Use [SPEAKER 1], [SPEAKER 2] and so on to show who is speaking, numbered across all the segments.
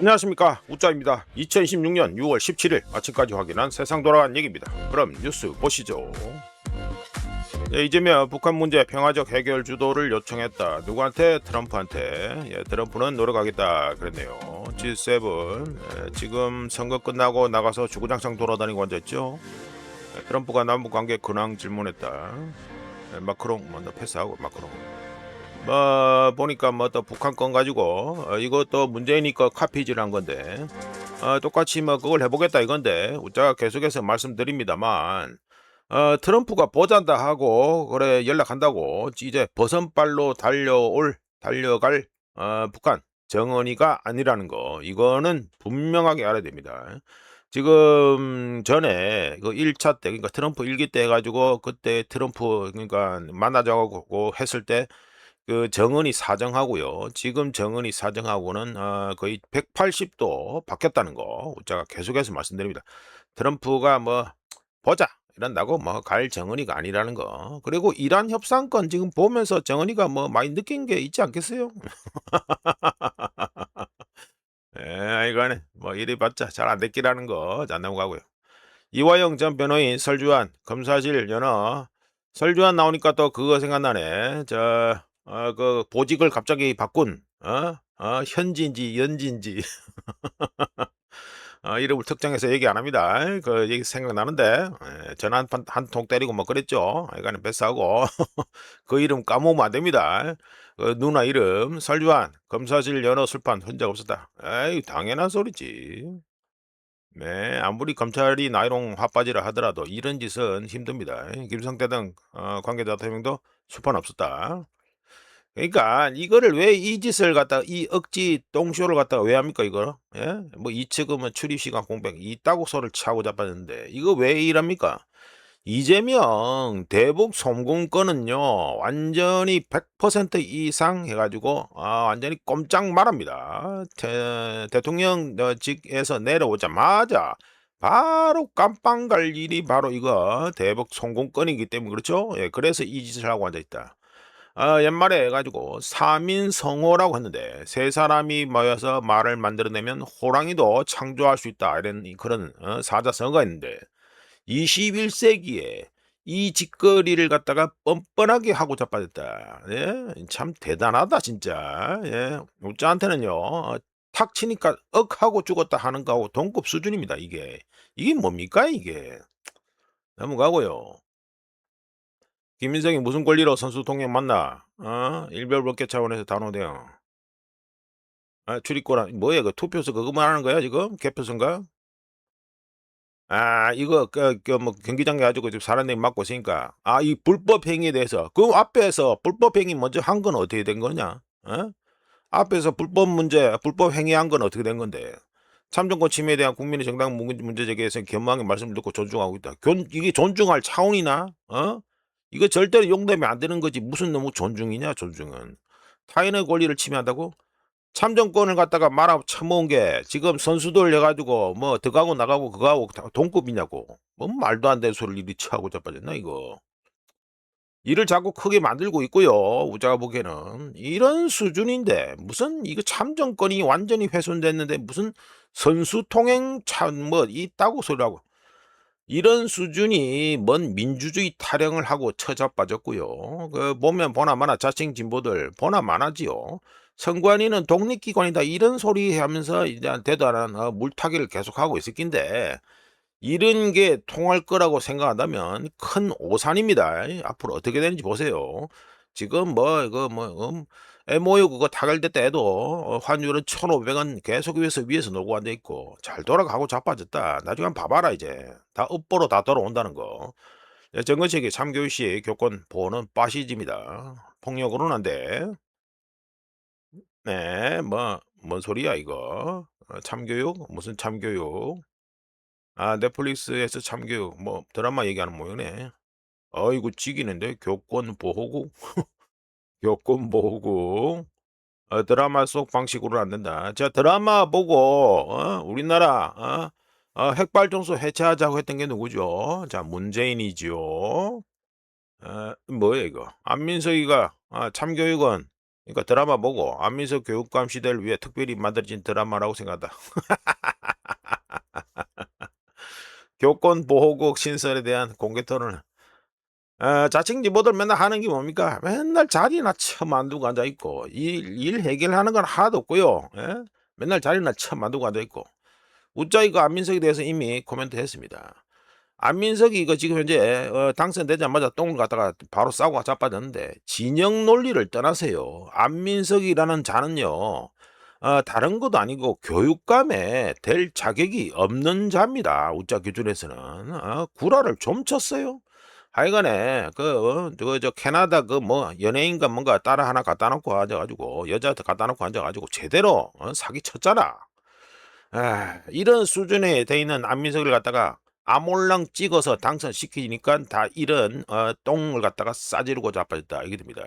[SPEAKER 1] 안녕하십니까, 우짜입니다. 2026년 6월 17일 아침까지 확인한 세상 돌아간 얘기입니다. 그럼 뉴스 보시죠. 이재명 북한 문제 평화적 해결 주도를 요청했다. 누구한테? 트럼프한테. 트럼프는 노력하겠다 그랬네요. G7 지금 선거 끝나고 나가서 주구장창 돌아다니고 앉아있죠. 트럼프가 남북관계 근황 질문했다. 마크롱 먼저 패스하고 마크롱 보니까 또 북한 건 가지고 이것도 문재인이 거 카피질한 건데 똑같이 그걸 해보겠다 이건데 제가 계속해서 말씀드립니다만 트럼프가 보잔다 하고 그래 연락한다고 이제 버선발로 달려갈 북한 정언이가 아니라는 거, 이거는 분명하게 알아야 됩니다. 지금 전에 그 1차 때, 그러니까 트럼프 1기 때 해가지고 그때 트럼프 그러니까 만나자고 했을 때 그 정은이 사정하고요. 지금 정은이 사정하고는 거의 180도 바뀌었다는 거 제가 계속해서 말씀드립니다. 트럼프가 보자 이런다고 갈 정은이가 아니라는 거. 그리고 이란 협상권 지금 보면서 정은이가 많이 느낀 게 있지 않겠어요? 이거는 이리 봤자 잘 안 됐기라는 거 자 넘어가고요. 이화영 전 변호인 설주환 검사실 연어. 설주환 나오니까 또 그거 생각나네. 그 보직을 갑자기 바꾼 현지인지 연지인지 이름을 특정해서 얘기 안 합니다. 그 얘기 생각나는데 전화 한 통 때리고 그랬죠. 이거는 패스하고 그 이름 까먹으면 안 됩니다. 그 누나 이름 설주환 검사실 연어 술판 흔적 없었다. 에이 당연한 소리지. 네, 아무리 검찰이 나이롱 핫바지를 하더라도 이런 짓은 힘듭니다. 김성태 등 관계자 2명도 수판 없었다. 그러니까 이거를 왜 이 짓을 갖다가 이 억지 똥쇼를 갖다가 왜 합니까 이거? 예? 이 측은 출입시간 공백 이따구 소를 차고 자빠졌는데 이거 왜 이럽니까? 이재명 대북 송금건은요 완전히 100% 이상 해가지고 완전히 꼼짝 말합니다. 대통령직에서 내려오자마자 바로 깜빵 갈 일이 바로 이거 대북 송금건이기 때문에 그렇죠. 그래서 이 짓을 하고 앉아있다. 옛말에 해가지고 사민성호라고 했는데 세 사람이 모여서 말을 만들어내면 호랑이도 창조할 수 있다 이런 그런 사자성어가 있는데 21세기에 이 짓거리를 갖다가 뻔뻔하게 하고 자빠졌다. 예? 참 대단하다 진짜. 예. 우짜한테는요 탁 치니까 억 하고 죽었다 하는 거하고 동급 수준입니다. 이게 뭡니까 이게. 넘어가고요. 김민석이 무슨 권리로 선수 동행 만나? 일별법계 차원에서 단호대응. 출입고란 뭐야 그 투표소 그거 말하는 거야 지금? 개표소인가? 이거 경기장 가지고 지금 사람들이 막고 있으니까 이 불법 행위에 대해서 그 앞에서 불법 행위 먼저 한 건 어떻게 된 거냐? 앞에서 불법 행위한 건 어떻게 된 건데? 참정권 침해에 대한 국민의 정당 문제 제기에서 견망의 말씀을 듣고 존중하고 있다. 이게 존중할 차원이나? 이거 절대로 용되면 안 되는 거지. 무슨 너무 존중이냐, 존중은. 타인의 권리를 침해한다고? 참정권을 갖다가 말아 처먹은 게 지금 선수들 해가지고 들어가고 나가고 그거하고 동급이냐고. 뭔 말도 안 되는 소리를 이리 치하고 자빠졌나 이거. 일을 자꾸 크게 만들고 있고요. 우자가 보기에는 이런 수준인데 무슨 이거 참정권이 완전히 훼손됐는데 무슨 선수 통행 있다고 소리하고. 이런 수준이 뭔 민주주의 타령을 하고 처자빠졌고요. 그 보면 보나마나 자칭 진보들 보나마나지요. 선관위는 독립기관이다 이런 소리 하면서 이제 대단한 물타기를 계속하고 있을 낀데 이런 게 통할 거라고 생각한다면 큰 오산입니다. 앞으로 어떻게 되는지 보세요. 지금 MOU 그거 타결됐다 해도 환율은 1,500원 계속 위에서 놀고 앉아 있고 잘 돌아가고 자빠졌다. 나중에 한번 봐봐라 이제. 다 업보로 다 돌아온다는 거. 정근식의 3교시 교권 보호는 파시즘이다. 폭력으로는 안 돼. 네, 뭔 소리야 이거. 참교육? 무슨 참교육? 넷플릭스에서 참교육 드라마 얘기하는 모양이네. 어이구 지기는데 교권 보호국? 교권 보호국. 드라마 속 방식으로는 안 된다. 자, 드라마 보고 우리나라 핵발전소 해체하자고 했던 게 누구죠? 자, 문재인이지요. 뭐야 이거? 안민석이가 참교육은 그러니까 드라마 보고 안민석 교육감 시대를 위해 특별히 만들어진 드라마라고 생각한다. 교권 보호국 신설에 대한 공개 토론. 자칭 지보들 맨날 하는 게 뭡니까? 맨날 자리나 처만두고 앉아 있고 일 해결하는 건 하나도 없고요. 예? 맨날 자리나 처만두고 앉아 있고. 우짜 이거 안민석에 대해서 이미 코멘트 했습니다. 안민석이 이거 지금 현재 당선되자마자 똥을 갖다가 바로 싸고 자빠졌는데 진영 논리를 떠나세요. 안민석이라는 자는요. 다른 것도 아니고 교육감에 될 자격이 없는 자입니다. 우짜 기준에서는. 구라를 좀 쳤어요. 하여간에 저 캐나다 그 뭐 연예인과 뭔가 따라 하나 갖다 놓고 앉아 가지고 여자한테 갖다 놓고 앉아 가지고 제대로 사기 쳤잖아. 이런 수준에 돼 있는 안민석을 갖다가 아몰랑 찍어서 당선시키니까 다 이런 똥을 갖다가 싸지르고 자빠졌다 이게 됩니다.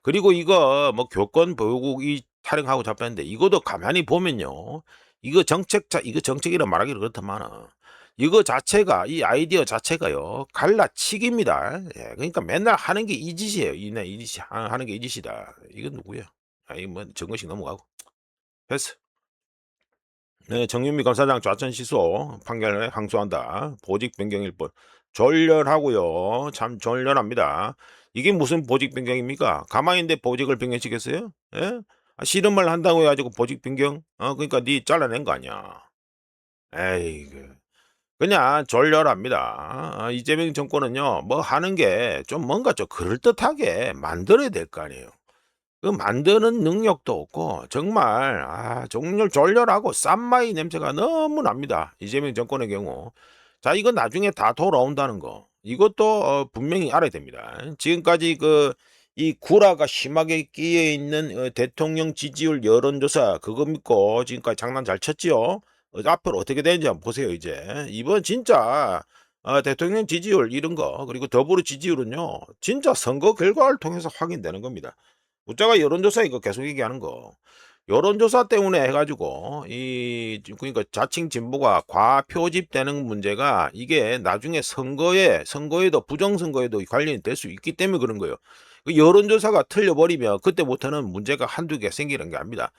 [SPEAKER 1] 그리고 이거 뭐 교권 보호국이 타령하고 자빠졌는데 이것도 가만히 보면요. 이거 정책이라 말하기 그렇다마는 이거 자체가 이 아이디어 자체가요. 갈라치기입니다. 예, 그러니까 맨날 하는 게 이 짓이에요. 이 짓이 하는 게 이 짓이다. 이건 누구야? 이 뭐 정거식 넘어가고. 됐어. 네, 정윤미 검사장 좌천 시소 판결에 항소한다. 보직 변경일 뿐. 졸렬하고요. 참 졸렬합니다. 이게 무슨 보직 변경입니까? 가만히 있는데 보직을 변경시켰어요? 예? 씨름을 한다고 해가지고 보직 변경? 그러니까 네 잘라낸 거 아니야. 에이, 그냥 졸렬합니다. 이재명 정권은요, 뭐 하는 게 좀 뭔가 좀 그럴듯하게 만들어야 될 거 아니에요. 그 만드는 능력도 없고 정말 정말 졸렬하고 쌈마이 냄새가 너무 납니다. 이재명 정권의 경우. 자, 이건 나중에 다 돌아온다는 거. 이것도 분명히 알아야 됩니다. 지금까지 이 구라가 심하게 끼어 있는 대통령 지지율 여론조사 그거 믿고 지금까지 장난 잘 쳤지요. 앞으로 어떻게 되는지 한번 보세요. 이제 이번 진짜 대통령 지지율 이런 거 그리고 더불어 지지율은요 진짜 선거 결과를 통해서 확인되는 겁니다. 문자가 여론조사 이거 계속 얘기하는 거. 여론조사 때문에 해가지고 그러니까 자칭 진보가 과표집되는 문제가 이게 나중에 선거에도 부정선거에도 관련이 될 수 있기 때문에 그런 거예요. 그 여론조사가 틀려버리면 그때부터는 문제가 한두 개 생기는 게 아닙니다.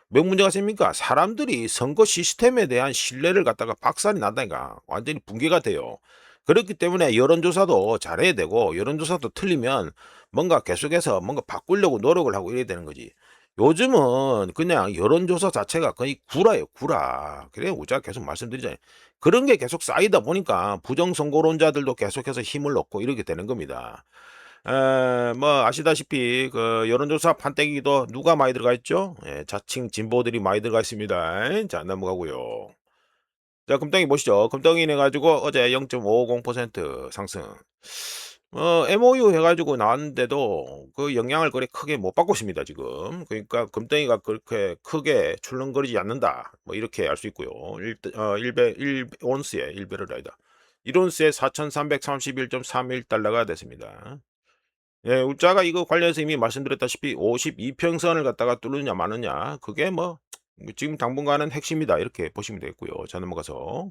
[SPEAKER 1] 몇 문제가 생깁니까? 사람들이 선거 시스템에 대한 신뢰를 갖다가 박살이 난다니까 완전히 붕괴가 돼요. 그렇기 때문에 여론조사도 잘해야 되고 여론조사도 틀리면 뭔가 계속해서 뭔가 바꾸려고 노력을 하고 이래야 되는 거지. 요즘은 그냥 여론조사 자체가 거의 구라예요, 구라. 그래, 우리가 계속 말씀드리잖아요. 그런 게 계속 쌓이다 보니까 부정선거론자들도 계속해서 힘을 얻고 이렇게 되는 겁니다. 뭐 아시다시피 여론조사 판때기도 누가 많이 들어가 있죠? 예, 자칭 진보들이 많이 들어가 있습니다. 자, 넘어가고요. 자, 금덩이 보시죠. 금덩이 해가지고 어제 0.50% 상승. MOU 해가지고 나왔는데도 그 영향을 그리 크게 못 받고 있습니다, 지금. 그러니까 금덩이가 그렇게 크게 출렁거리지 않는다. 뭐 이렇게 알 수 있고요. 1온스에 1배럴 아니다. 1온스에 4,331.31달러가 됐습니다. 예, 우짜가 이거 관련해서 이미 말씀드렸다시피 52평선을 갖다가 뚫느냐 마느냐 그게 뭐 지금 당분간은 핵심이다 이렇게 보시면 되겠고요. 자, 넘어가서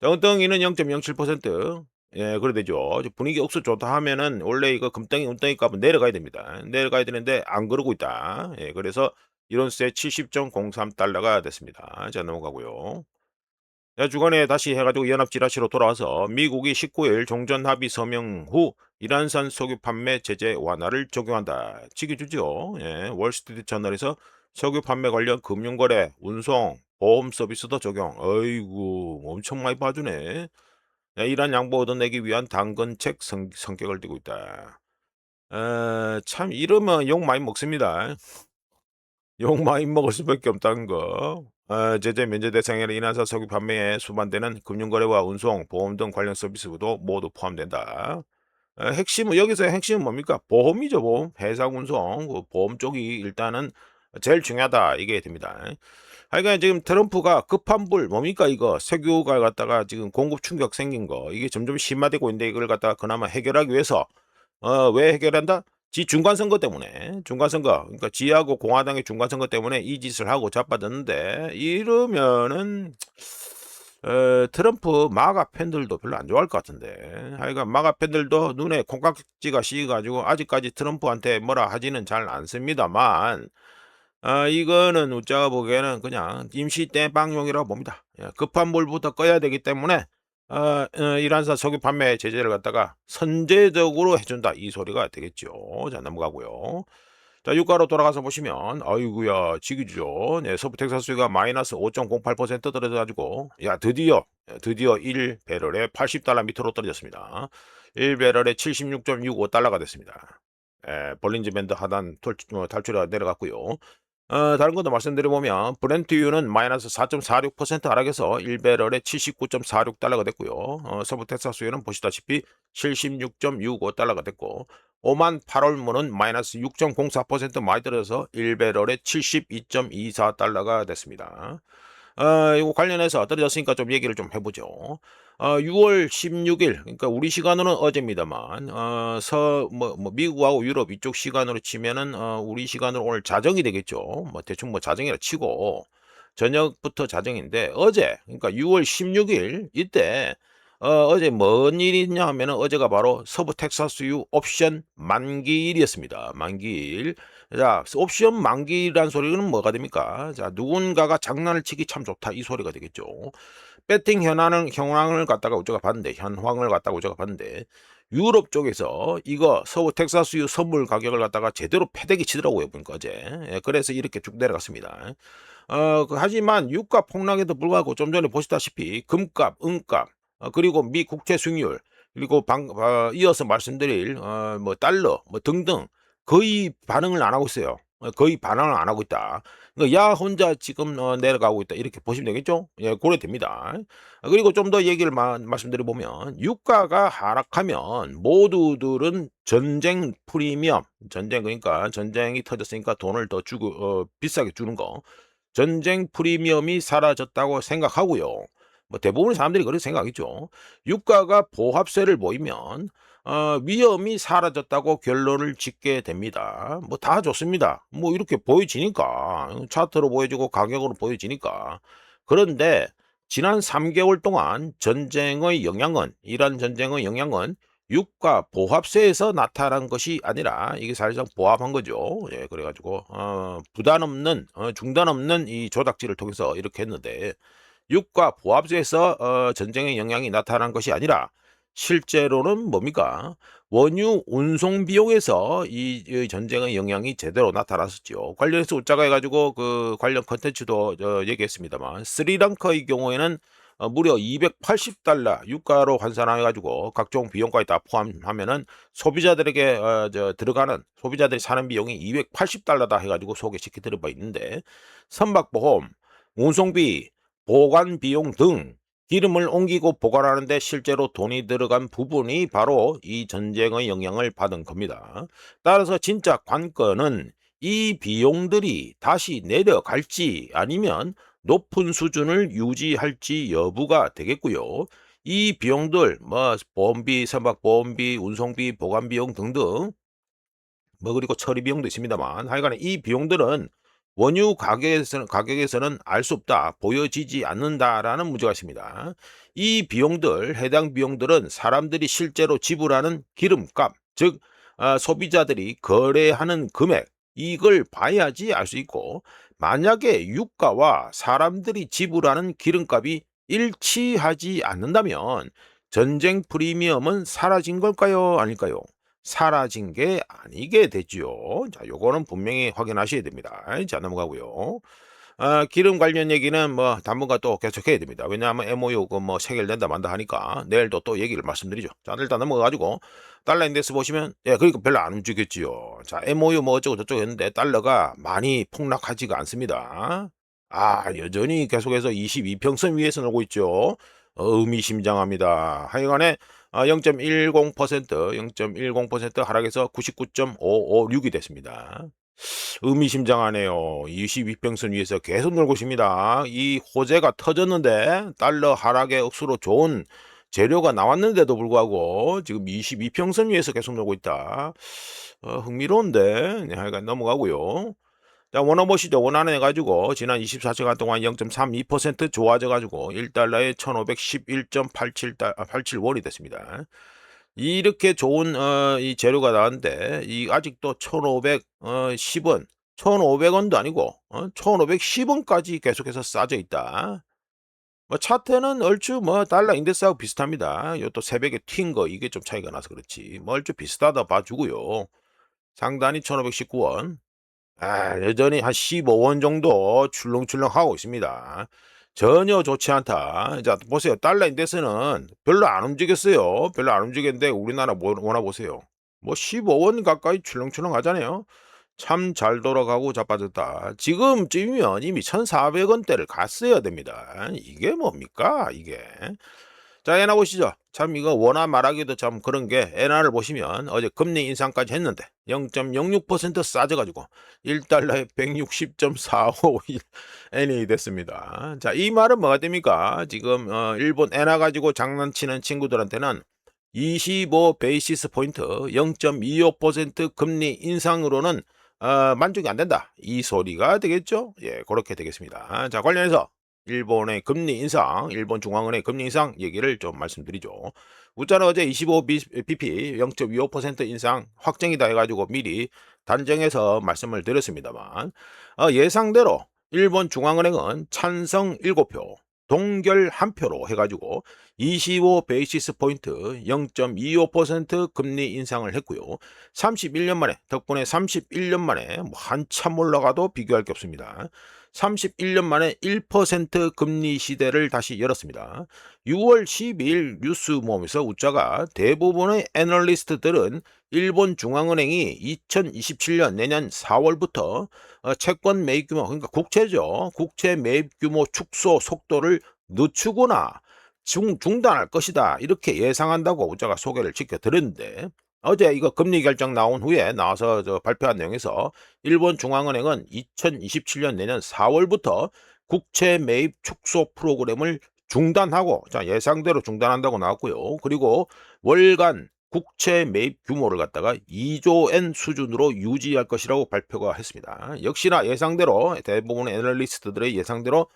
[SPEAKER 1] 엉덩이는 0.07%. 예, 그래 되죠. 분위기 억수 좋다 하면은 원래 이거 금덩이 운덩이 값은 내려가야 됩니다. 내려가야 되는데 안 그러고 있다. 예, 그래서 이론세 70.03달러가 됐습니다. 자, 넘어가고요. 자, 주간에 다시 해가지고 연합 지라시로 돌아와서 미국이 19일 종전 합의 서명 후 이란산 석유 판매 제재 완화를 적용한다. 지켜주죠. 예, 월스트리트 저널에서 석유 판매 관련 금융거래, 운송, 보험 서비스도 적용. 어이구, 엄청 많이 봐주네. 야, 이란 양보 얻어내기 위한 당근책 성격을 띠고 있다. 참 이러면 욕 많이 먹습니다. 욕 많이 먹을 수밖에 없다는 거. 제재 면제 대상에는 인하사 석유 판매에 수반되는 금융거래와 운송, 보험 등 관련 서비스도 모두 포함된다. 핵심은 여기서의 핵심은 뭡니까? 보험이죠, 보험. 해상 운송, 보험 쪽이 일단은 제일 중요하다 이게 됩니다. 하여간 지금 트럼프가 급한 불 뭡니까 이거 석유가 갖다가 지금 공급 충격 생긴 거 이게 점점 심화되고 있는데 이걸 갖다가 그나마 해결하기 위해서 왜 해결한다? 지 중간선거 때문에 중간선거 그러니까 지하고 공화당의 중간선거 때문에 이 짓을 하고 자빠졌는데 이러면은 트럼프 마가 팬들도 별로 안 좋아할 것 같은데. 하여간 마가 팬들도 눈에 콩깍지가 씌어가지고 아직까지 트럼프한테 뭐라 하지는 잘 않습니다만, 이거는 우짜가 보기에는 그냥 임시 땜빵용이라고 봅니다. 예, 급한 물부터 꺼야 되기 때문에 이란산 석유 판매 제재를 갖다가 선제적으로 해준다 이 소리가 되겠죠. 자, 넘어가고요. 자, 유가로 돌아가서 보시면 아이고야 지기죠. 네, 서부 텍사스가 마이너스 5.08% 떨어져 가지고 야 드디어 1배럴에 $80 밑으로 떨어졌습니다. 1배럴에 76.65달러가 됐습니다. 볼린저 밴드 하단 탈출해 내려갔고요. 다른 것도 말씀드려보면 브렌트유는 마이너스 4.46% 하락해서 1배럴에 79.46달러가 됐고요. 서부 텍사스유는 보시다시피 76.65달러가 됐고, 오만 8월물은 마이너스 6.04% 많이 떨어져서 1배럴에 72.24달러가 됐습니다. 이거 관련해서 떨어졌으니까 좀 얘기를 좀 해보죠. 6월 16일, 그러니까 우리 시간으로는 어제입니다만, 미국하고 유럽 이쪽 시간으로 치면은, 우리 시간으로 오늘 자정이 되겠죠. 뭐, 대충 뭐 자정이라 치고, 저녁부터 자정인데, 어제, 그러니까 6월 16일, 이때, 어제 뭔 일이 있냐 하면은, 어제가 바로 서부 텍사스유 옵션 만기일이었습니다. 만기일. 자, 옵션 만기라는 소리는 뭐가 됩니까? 자, 누군가가 장난을 치기 참 좋다 이 소리가 되겠죠. 배팅 현황을 갖다가 우리가 봤는데, 현황을 갖다가 우리가 봤는데, 유럽 쪽에서 이거 서부 텍사스유 선물 가격을 갖다가 제대로 패대기 치더라고요, 보니까 어제. 예, 그래서 이렇게 쭉 내려갔습니다. 하지만 유가 폭락에도 불구하고 좀 전에 보시다시피 금값, 은값, 그리고 미 국채 수익률, 그리고 이어서 말씀드릴 뭐 달러 뭐 등등 거의 반응을 안 하고 있어요. 거의 반응을 안 하고 있다. 그러니까 야 혼자 지금 내려가고 있다 이렇게 보시면 되겠죠. 예, 고려됩니다. 그리고 좀 더 얘기를 말씀드려 보면 유가가 하락하면 모두들은 전쟁 프리미엄, 전쟁 그러니까 전쟁이 터졌으니까 돈을 더 주고 비싸게 주는 거, 전쟁 프리미엄이 사라졌다고 생각하고요. 뭐 대부분의 사람들이 그렇게 생각하겠죠. 유가가 보합세를 보이면 위험이 사라졌다고 결론을 짓게 됩니다. 뭐 다 좋습니다. 뭐 이렇게 보여지니까 차트로 보여지고 가격으로 보여지니까. 그런데 지난 3개월 동안 전쟁의 영향은 이란 전쟁의 영향은 유가 보합세에서 나타난 것이 아니라 이게 사실상 보합한 거죠. 예, 그래가지고 부담 없는 중단 없는 이 조작질을 통해서 이렇게 했는데 유가 보합세에서 전쟁의 영향이 나타난 것이 아니라 실제로는 뭡니까? 원유 운송 비용에서 이 전쟁의 영향이 제대로 나타났었죠. 관련해서 웃자가 해가지고 그 관련 컨텐츠도 얘기했습니다만 스리랑카의 경우에는 무려 280달러 유가로 환산해가지고 각종 비용까지 다 포함하면은 소비자들에게 들어가는 소비자들이 사는 비용이 280달러다 해가지고 소개시켜 드릴 바 있는데 선박보험, 운송비, 보관 비용 등 기름을 옮기고 보관하는데 실제로 돈이 들어간 부분이 바로 이 전쟁의 영향을 받은 겁니다. 따라서 진짜 관건은 이 비용들이 다시 내려갈지 아니면 높은 수준을 유지할지 여부가 되겠고요. 이 비용들 뭐 보험비, 선박보험비, 운송비, 보관비용 등등 뭐 그리고 처리 비용도 있습니다만 하여간에 이 비용들은 원유 가격에서는 알 수 없다, 보여지지 않는다라는 문제가 있습니다. 이 비용들, 해당 비용들은 사람들이 실제로 지불하는 기름값, 즉 소비자들이 거래하는 금액, 이걸 봐야지 알 수 있고, 만약에 유가와 사람들이 지불하는 기름값이 일치하지 않는다면 전쟁 프리미엄은 사라진 걸까요? 아닐까요? 사라진 게 아니게 되지요. 자, 요거는 분명히 확인하셔야 됩니다. 자, 넘어가고요. 기름 관련 얘기는 뭐 당분간 또 계속해야 됩니다. 왜냐하면 MOU 그뭐 체결된다 만다 하니까 내일도 또 얘기를 말씀드리죠. 자, 일단 넘어가가지고 달러 인덱스 보시면 그러니까 별로 안 움직였지요. 자, MOU 뭐 어쩌고 저쩌고 했는데 달러가 많이 폭락하지가 않습니다. 여전히 계속해서 22평선 위에서 놀고 있죠. 의미심장합니다. 하여간에 0.10% 하락해서 99.556이 됐습니다. 의미심장하네요. 22평선 위에서 계속 놀고 있습니다. 이 호재가 터졌는데 달러 하락의 억수로 좋은 재료가 나왔는데도 불구하고 지금 22평선 위에서 계속 놀고 있다. 흥미로운데 하여간 넘어가고요. 자, 원화 보시죠. 원화는 해가지고 지난 24시간 동안 0.32% 좋아져가지고 1달러에 1111.87원이 됐습니다. 이렇게 좋은 이 재료가 나왔는데 이 아직도 1510원, 1500원도 아니고 1510원까지 계속해서 싸져 있다. 뭐 차트는 얼추 뭐 달러 인덱스하고 비슷합니다. 이것도 새벽에 튄 거 이게 좀 차이가 나서 그렇지. 뭐 얼추 비슷하다 봐주고요. 상단이 1519원. 여전히 한 15원 정도 출렁출렁 하고 있습니다. 전혀 좋지 않다. 자, 보세요. 달러 인덱스는 별로 안 움직였어요. 별로 안 움직였는데 우리나라 원화 보세요. 뭐 15원 가까이 출렁출렁 하잖아요. 참 잘 돌아가고 자빠졌다. 지금쯤이면 이미 1,400원대를 갔어야 됩니다. 이게 뭡니까? 이게. 자, 엔화 보시죠. 참 이거 원화 말하기도 참 그런 게 엔화를 보시면 어제 금리 인상까지 했는데 0.06% 싸져가지고 1달러에 160.451엔이 됐습니다. 자, 이 말은 뭐가 됩니까? 지금 일본 엔화 가지고 장난치는 친구들한테는 25 베이시스 포인트 0.25% 금리 인상으로는 만족이 안 된다. 이 소리가 되겠죠? 예, 그렇게 되겠습니다. 자, 관련해서 일본의 금리 인상, 일본 중앙은행 금리 인상 얘기를 좀 말씀드리죠. 우짜는 어제 25bp 0.25% 인상 확정이다 해가지고 미리 단정해서 말씀을 드렸습니다만 예상대로 일본 중앙은행은 찬성 7표, 동결 1표로 해가지고 25 베이시스 포인트 0.25% 금리 인상을 했고요. 31년 만에 덕분에 31년 만에 뭐 한참 올라가도 비교할 게 없습니다. 31년 만에 1% 금리 시대를 다시 열었습니다. 6월 12일 뉴스 모험에서 우짜가 대부분의 애널리스트들은 일본 중앙은행이 2027년 내년 4월부터 채권 매입 규모, 그러니까 국채죠. 국채 매입 규모 축소 속도를 늦추거나 중단할 것이다. 이렇게 예상한다고 우짜가 소개를 지켜드렸는데 어제 이거 금리 결정 나온 후에 나와서 발표한 내용에서 일본 중앙은행은 2027년 내년 4월부터 국채 매입 축소 프로그램을 중단하고 자 예상대로 중단한다고 나왔고요. 그리고 월간 국채 매입 규모를 갖다가 2조 엔 수준으로 유지할 것이라고 발표가 했습니다. 역시나 예상대로 대부분의 애널리스트들의 예상대로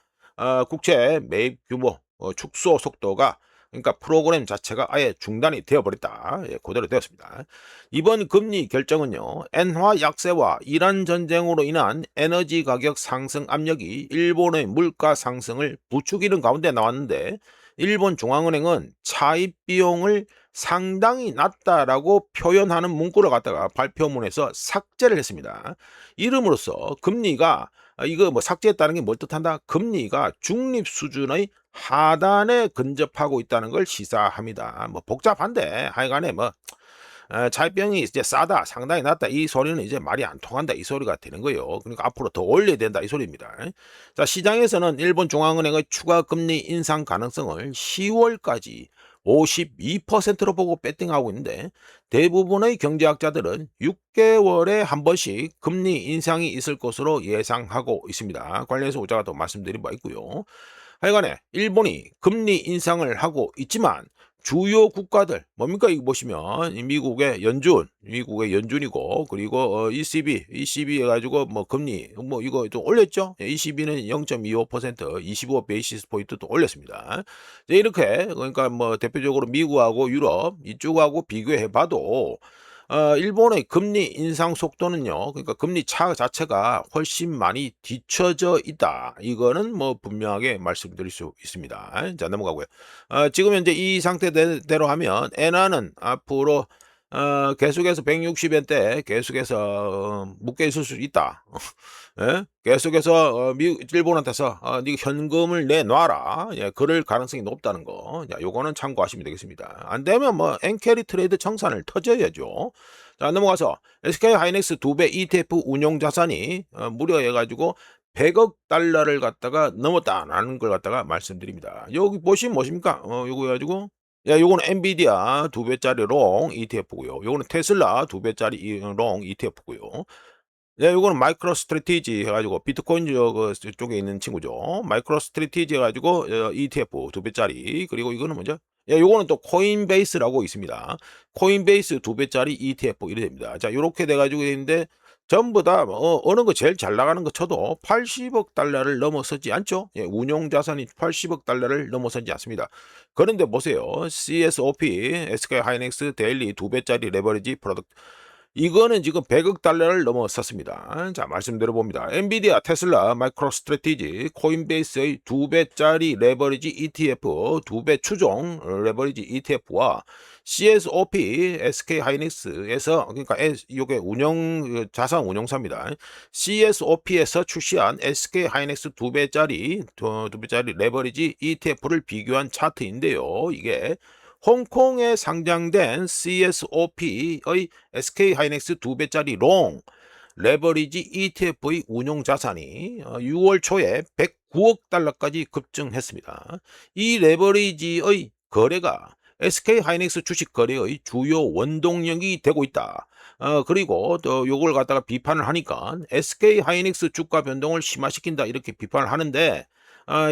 [SPEAKER 1] 국채 매입 규모 축소 속도가 그러니까 프로그램 자체가 아예 중단이 되어버렸다. 예, 그대로 되었습니다. 이번 금리 결정은요. 엔화 약세와 이란 전쟁으로 인한 에너지 가격 상승 압력이 일본의 물가 상승을 부추기는 가운데 나왔는데 일본 중앙은행은 차입 비용을 상당히 낮다라고 표현하는 문구를 갖다가 발표문에서 삭제를 했습니다. 이름으로써 금리가 이거 뭐 삭제했다는 게 뭘 뜻한다? 금리가 중립 수준의 하단에 근접하고 있다는 걸 시사합니다. 뭐 복잡한데 하여간에 뭐 차입병이 이제 싸다, 상당히 낮다 이 소리는 이제 말이 안 통한다 이 소리가 되는 거예요. 그러니까 앞으로 더 올려야 된다 이 소리입니다. 자, 시장에서는 일본 중앙은행의 추가 금리 인상 가능성을 10월까지 52%로 보고 배팅하고 있는데 대부분의 경제학자들은 6개월에 한 번씩 금리 인상이 있을 것으로 예상하고 있습니다. 관련해서 우자가 또 말씀드린 바 있고요. 하여간에 일본이 금리 인상을 하고 있지만 주요 국가들 뭡니까 이거 보시면 미국의 연준이고 그리고 ECB 해가지고 뭐 금리 뭐 이거 좀 올렸죠. ECB는 0.25% 25 베이시스 포인트 또 올렸습니다. 이렇게 그러니까 뭐 대표적으로 미국하고 유럽 이쪽하고 비교해봐도 일본의 금리 인상 속도는요. 그러니까 금리 차 자체가 훨씬 많이 뒤처져 있다. 이거는 뭐 분명하게 말씀드릴 수 있습니다. 자, 넘어가고요. 지금 현재 이 상태대로 하면 엔화는 앞으로 계속해서 160엔대 계속해서 묶여 있을 수 있다. 예? 계속해서 일본한테서 네 현금을 내놔라. 예, 그럴 가능성이 높다는 거. 자, 요거는 참고하시면 되겠습니다. 안 되면 뭐 엔캐리 트레이드 청산을 터져야죠. 자, 넘어가서 SK 하이닉스 2배 ETF 운용 자산이 무려 해가지고 100억 달러를 갖다가 넘었다라는 걸 갖다가 말씀드립니다. 여기 보시면 뭐십니까? 요거 해가지고 요거는 엔비디아 2배짜리 롱 ETF고요. 요거는 테슬라 2배짜리 롱 ETF고요. 네, 요거는 마이크로 스트래티지 해가지고 비트코인 쪽에 있는 친구죠. 마이크로 스트래티지 해가지고 ETF 2배짜리 그리고 이거는 뭐죠? 요거는 또 코인베이스라고 있습니다. 코인베이스 2배짜리 ETF 이래 됩니다. 자, 요렇게 돼가지고 있는데 전부 다 어느 거 제일 잘 나가는 거 쳐도 80억 달러를 넘어서지 않죠. 예, 운용 자산이 80억 달러를 넘어서지 않습니다. 그런데 보세요. CSOP, SK 하이닉스 데일리 2배짜리 레버리지 프로덕트 이거는 지금 100억 달러를 넘어섰습니다. 자, 말씀드려 봅니다. 엔비디아, 테슬라, 마이크로스트래티지, 코인베이스의 2배짜리 레버리지 ETF, 2배 추종 레버리지 ETF와 CSOP, SK 하이닉스에서 그러니까 이게 자산 운용사입니다. CSOP에서 출시한 SK 하이닉스 2배짜리 레버리지 ETF를 비교한 차트인데요. 이게 홍콩에 상장된 CSOP의 SK 하이닉스 2배짜리 롱 레버리지 ETF의 운용 자산이 6월 초에 109억 달러까지 급증했습니다. 이 레버리지의 거래가 SK 하이닉스 주식 거래의 주요 원동력이 되고 있다. 그리고 또 요걸 갖다가 비판을 하니까 SK 하이닉스 주가 변동을 심화시킨다 이렇게 비판을 하는데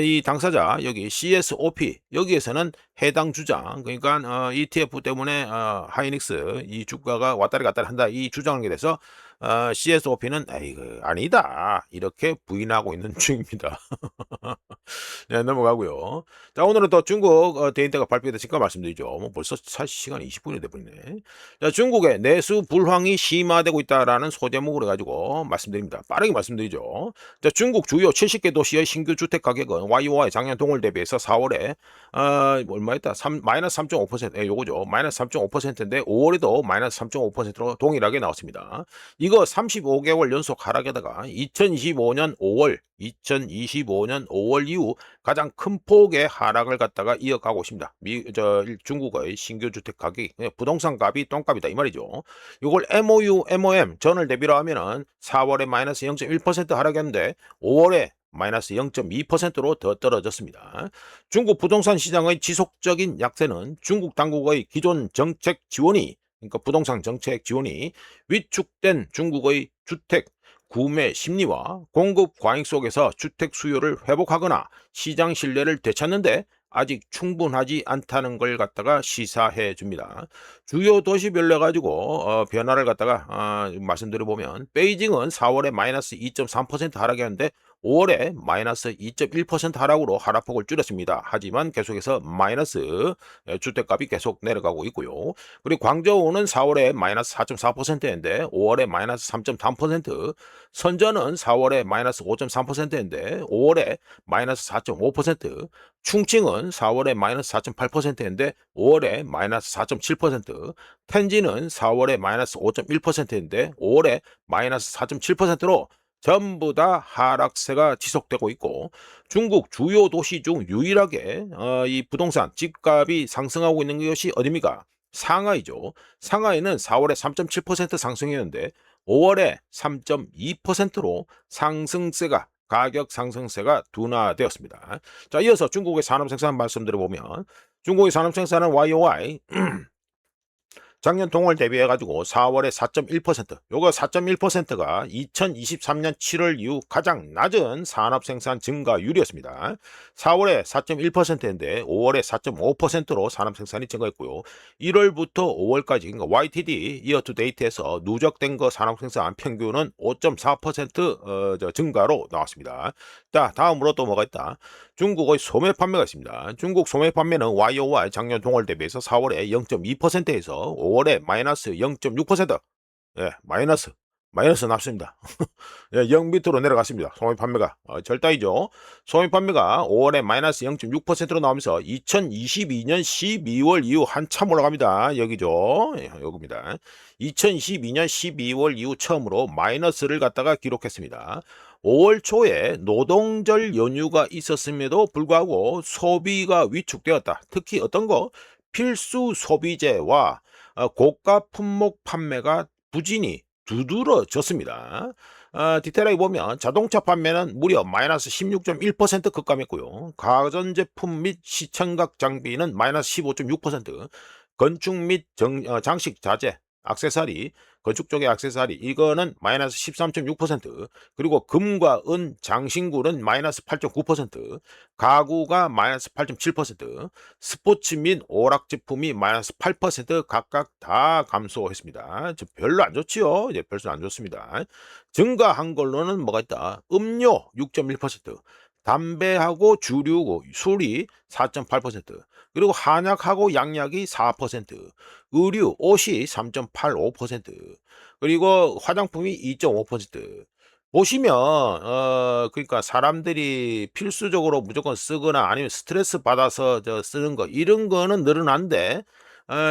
[SPEAKER 1] 이 당사자 여기 CSOP 여기에서는 해당 주장 그러니까 ETF 때문에 하이닉스 이 주가가 왔다리 갔다리 한다 이 주장에 대해서 CSOP는 에이그 아니다 이렇게 부인하고 있는 중입니다. 네, 넘어가고요. 자, 오늘은 또 중국 대인대가 발표됐으니까 말씀드리죠. 뭐 벌써 사실 시간이 20분이 돼버리네. 자, 중국의 내수 불황이 심화되고 있다라는 소제목으로 해가지고 말씀드립니다. 빠르게 말씀드리죠. 자, 중국 주요 70개 도시의 신규 주택 가격은 YOY 작년 동월 대비해서 4월에 얼마였다? 마이너스 3.5%, 요거죠. 마이너스 3.5%인데 5월에도 마이너스 3.5%로 동일하게 나왔습니다. 이거 35개월 연속 하락에다가 2025년 5월 이후 가장 큰 폭의 하락을 갖다가 이어가고 있습니다. 중국의 신규 주택 가격이 부동산 값이 똥값이다 이 말이죠. 이걸 MOM 전월 대비로 하면은 4월에 마이너스 0.1% 하락했는데 5월에 마이너스 0.2%로 더 떨어졌습니다. 중국 부동산 시장의 지속적인 약세는 중국 당국의 기존 정책 지원이 그러니까 부동산 정책 지원이 위축된 중국의 주택 구매 심리와 공급 과잉 속에서 주택 수요를 회복하거나 시장 신뢰를 되찾는데 아직 충분하지 않다는 걸 갖다가 시사해 줍니다. 주요 도시별로 가지고 변화를 갖다가 말씀드려 보면 베이징은 4월에 마이너스 2.3% 하락했는데 5월에 마이너스 2.1% 하락으로 하락폭을 줄였습니다. 하지만 계속해서 마이너스 주택값이 계속 내려가고 있고요. 그리고 광저우는 4월에 마이너스 4.4%인데 5월에 마이너스 3.3%, 선전은 4월에 마이너스 5.3%인데 5월에 마이너스 4.5%, 충칭은 4월에 마이너스 4.8%인데 5월에 마이너스 4.7%, 텐진은 4월에 마이너스 5.1%인데 5월에 마이너스 4.7%로 전부 다 하락세가 지속되고 있고 중국 주요 도시 중 유일하게 이 부동산 집값이 상승하고 있는 것이 어디입니까? 상하이죠. 상하이는 4월에 3.7% 상승했는데 5월에 3.2%로 가격 상승세가 둔화되었습니다. 자, 이어서 중국의 산업 생산 말씀드려보면 중국의 산업 생산은 YOY 작년 동월 대비해 가지고 4월에 4.1%, 요거 4.1%가 2023년 7월 이후 가장 낮은 산업 생산 증가율이었습니다. 4월에 4.1%인데 5월에 4.5%로 산업 생산이 증가했고요. 1월부터 5월까지 그러니까 YTD 이어 투 데이트에서 누적된 거 산업 생산 평균은 5.4% 증가로 나왔습니다. 자, 다음으로 또 뭐가 있다? 중국의 소매 판매가 있습니다. 중국 소매 판매는 YOY 작년 동월 대비해서 4월에 0.2%에서 5월에 마이너스 0.6%, 예, 마이너스 났습니다. 예, 0 밑으로 내려갔습니다. 소매 판매가 절단이죠. 소매 판매가 5월에 마이너스 0.6%로 나오면서 2022년 12월 이후 한참 올라갑니다. 여기죠. 예, 여기입니다. 2022년 12월 이후 처음으로 마이너스를 갖다가 기록했습니다. 5월 초에 노동절 연휴가 있었음에도 불구하고 소비가 위축되었다. 특히 어떤 거? 필수 소비재와 고가 품목 판매가 부진이 두드러졌습니다. 디테일하게 보면 자동차 판매는 무려 마이너스 16.1% 급감했고요. 가전제품 및 시청각 장비는 마이너스 15.6%, 건축 및 장식 자재 액세서리, 건축 쪽의 액세서리 이거는 마이너스 13.6%, 그리고 금과 은, 장신구는 마이너스 8.9%, 가구가 마이너스 8.7%, 스포츠 및 오락 제품이 마이너스 8% 각각 다 감소했습니다. 별로 안 좋지요. 이제 별로 안 좋습니다. 증가한 걸로는 뭐가 있다? 음료 6.1%, 담배하고 주류, 술이 4.8%, 그리고 한약하고 양약이 4%, 의류, 옷이 3.85%, 그리고 화장품이 2.5%. 보시면 그러니까 사람들이 필수적으로 무조건 쓰거나 아니면 스트레스 받아서 쓰는 거 이런 거는 늘어난데,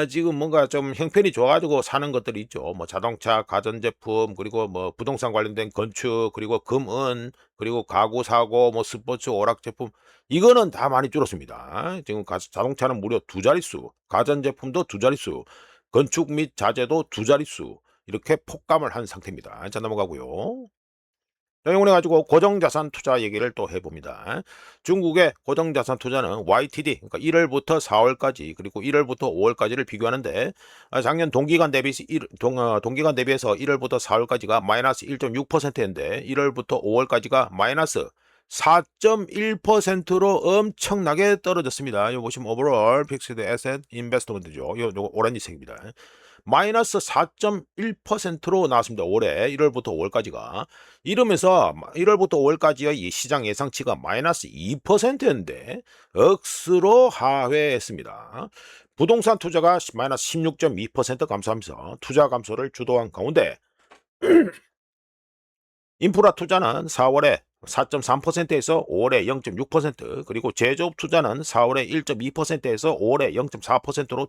[SPEAKER 1] 지금 뭔가 좀 형편이 좋아 가지고 사는 것들이 있죠. 뭐 자동차, 가전제품, 그리고 뭐 부동산 관련된 건축, 그리고 금은, 그리고 가구 사고, 뭐 스포츠 오락 제품 이거는 다 많이 줄었습니다. 지금 자동차는 무려 두 자릿수, 가전제품도 두 자릿수, 건축 및 자재도 두 자릿수 이렇게 폭감을 한 상태입니다. 자, 넘어가고요. 자, 이번에 가지고 고정자산 투자 얘기를 또 해봅니다. 중국의 고정자산 투자는 YTD, 그러니까 1월부터 4월까지, 그리고 1월부터 5월까지를 비교하는데, 작년 동기간 대비해서 1월부터 4월까지가 마이너스 1.6%인데 1월부터 5월까지가 마이너스 4.1%로 엄청나게 떨어졌습니다. 여기 보시면 오버롤 픽스드 에셋 인베스트먼트죠. 요 오렌지색입니다. 마이너스 4.1%로 나왔습니다. 올해 1월부터 5월까지가. 이러면서 1월부터 5월까지의 이 시장 예상치가 마이너스 2%였는데 억수로 하회했습니다. 부동산 투자가 마이너스 16.2% 감소하면서 투자 감소를 주도한 가운데 인프라 투자는 4월에 4.3%에서 5월에 0.6%, 그리고 제조업 투자는 4월에 1.2%에서 5월에 0.4%로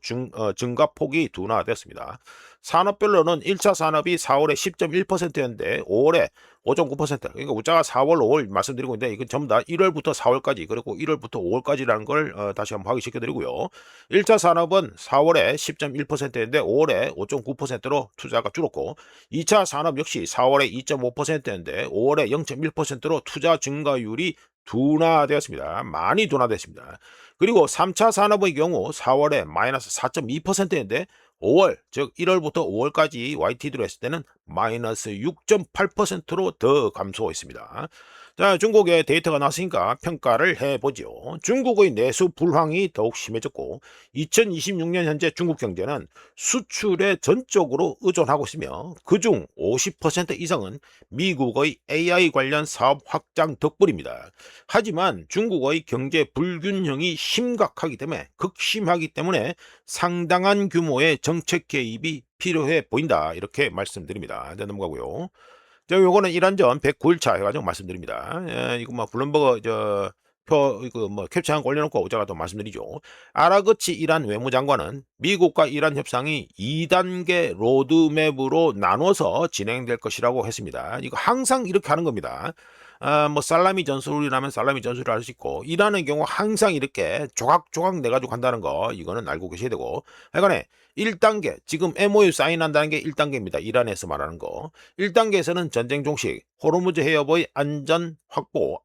[SPEAKER 1] 증가폭이 둔화됐습니다. 산업별로는 1차 산업이 4월에 10.1%였는데 5월에 5.9%, 그러니까 우자가 4월, 5월 말씀드리고 있는데 이건 전부 다 1월부터 4월까지, 그리고 1월부터 5월까지라는 걸 다시 한번 확인시켜드리고요. 1차 산업은 4월에 10.1%였는데 5월에 5.9%로 투자가 줄었고, 2차 산업 역시 4월에 2.5%였는데 5월에 0.1%로 투자 증가율이 둔화되었습니다. 많이 둔화됐습니다. 그리고 3차 산업의 경우 4월에 마이너스 4.2%인데 5월, 즉 1월부터 5월까지 YTD로 했을 때는 마이너스 6.8%로 더 감소했습니다. 자, 중국의 데이터가 나왔으니까 평가를 해보죠. 중국의 내수 불황이 더욱 심해졌고 2026년 현재 중국 경제는 수출에 전적으로 의존하고 있으며 그중 50% 이상은 미국의 AI 관련 사업 확장 덕분입니다. 하지만 중국의 경제 불균형이 심각하기 때문에 극심하기 때문에 상당한 규모의 정책 개입이 필요해 보인다. 이렇게 말씀드립니다. 네, 넘어가고요. 자, 요거는 이란전 109일차 해가지고 말씀드립니다. 이거 뭐 블룸버그 이거 뭐 캡처한 거 올려놓고 제가 또 말씀드리죠. 아라그치 이란 외무장관은 미국과 이란 협상이 2단계 로드맵으로 나눠서 진행될 것이라고 했습니다. 이거 항상 이렇게 하는 겁니다. 뭐 살라미 전술이라면 살라미 전술을 할 수 있고, 이란의 경우 항상 이렇게 조각조각 내가지고 한다는 거 이거는 알고 계셔야 되고, 하여간에 1단계, 지금 MOU 사인한다는 게 1단계입니다. 이란에서 말하는 거. 1단계에서는 전쟁 종식, 호르무즈 해협의 안전 확보,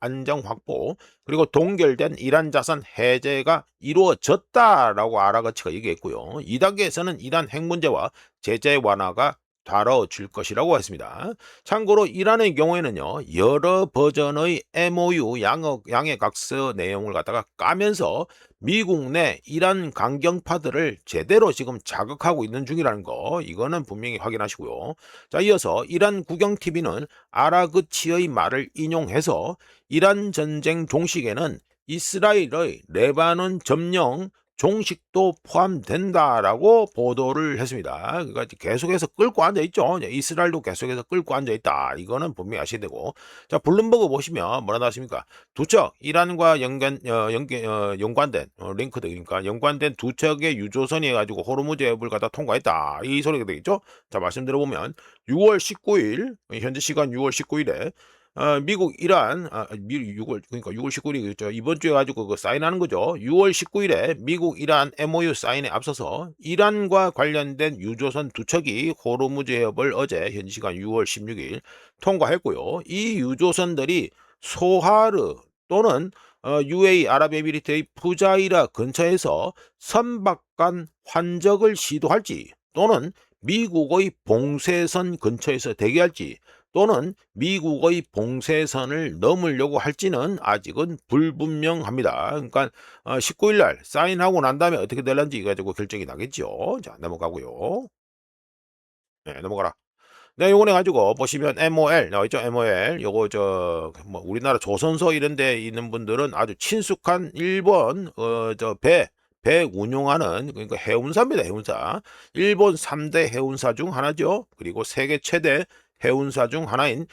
[SPEAKER 1] 그리고 동결된 이란 자산 해제가 이루어졌다라고 아라거치가 얘기했고요. 2단계에서는 이란 핵 문제와 제재 완화가 다뤄질 것이라고 했습니다. 참고로 이란의 경우에는요, 여러 버전의 MOU 양해각서 내용을 갖다가 까면서 미국 내 이란 강경파들을 제대로 지금 자극하고 있는 중이라는 거, 이거는 분명히 확인하시고요. 자, 이어서 이란 국영TV는 아라그치의 말을 인용해서 이란 전쟁 종식에는 이스라엘의 레바논 점령 종식도 포함된다라고 보도를 했습니다. 그러니까 계속해서 끌고 앉아 있죠. 이스라엘도 계속해서 끌고 앉아 있다. 이거는 분명히 아셔야 되고. 자, 블룸버그 보시면 뭐라 나왔습니까? 두 척, 이란과 연관된 링크드, 그러니까 연관된 두 척의 유조선이 해가지고 호르무즈 해협을 갖다 통과했다. 이 소리가 되겠죠? 자, 말씀드려보면 6월 19일, 현재 시간 6월 19일에 미국 이란 6월, 그러니까 6월 19일이 이번 주에 가지고 사인하는 거죠. 6월 19일에 미국 이란 MOU 사인에 앞서서 이란과 관련된 유조선 두 척이 호르무즈 해협을 어제 현지 시간 6월 16일 통과했고요. 이 유조선들이 소하르 또는 UAE 아랍에미리트의 푸자이라 근처에서 선박간 환적을 시도할지, 또는 미국의 봉쇄선 근처에서 대기할지 또는 미국의 봉쇄선을 넘으려고 할지는 아직은 불분명합니다. 그러니까 19일 날 사인하고 난 다음에 어떻게 될런지 가지고 결정이 나겠죠. 자, 넘어가고요. 네, 넘어가라. 네, 요거네 가지고 보시면 MOL 나와 있죠. MOL 요거 저 뭐 우리나라 조선소 이런 데 있는 분들은 아주 친숙한 일본 배 운용하는 그러니까 해운사입니다. 해운사. 일본 3대 해운사 중 하나죠. 그리고 세계 최대 해운사 중 하나인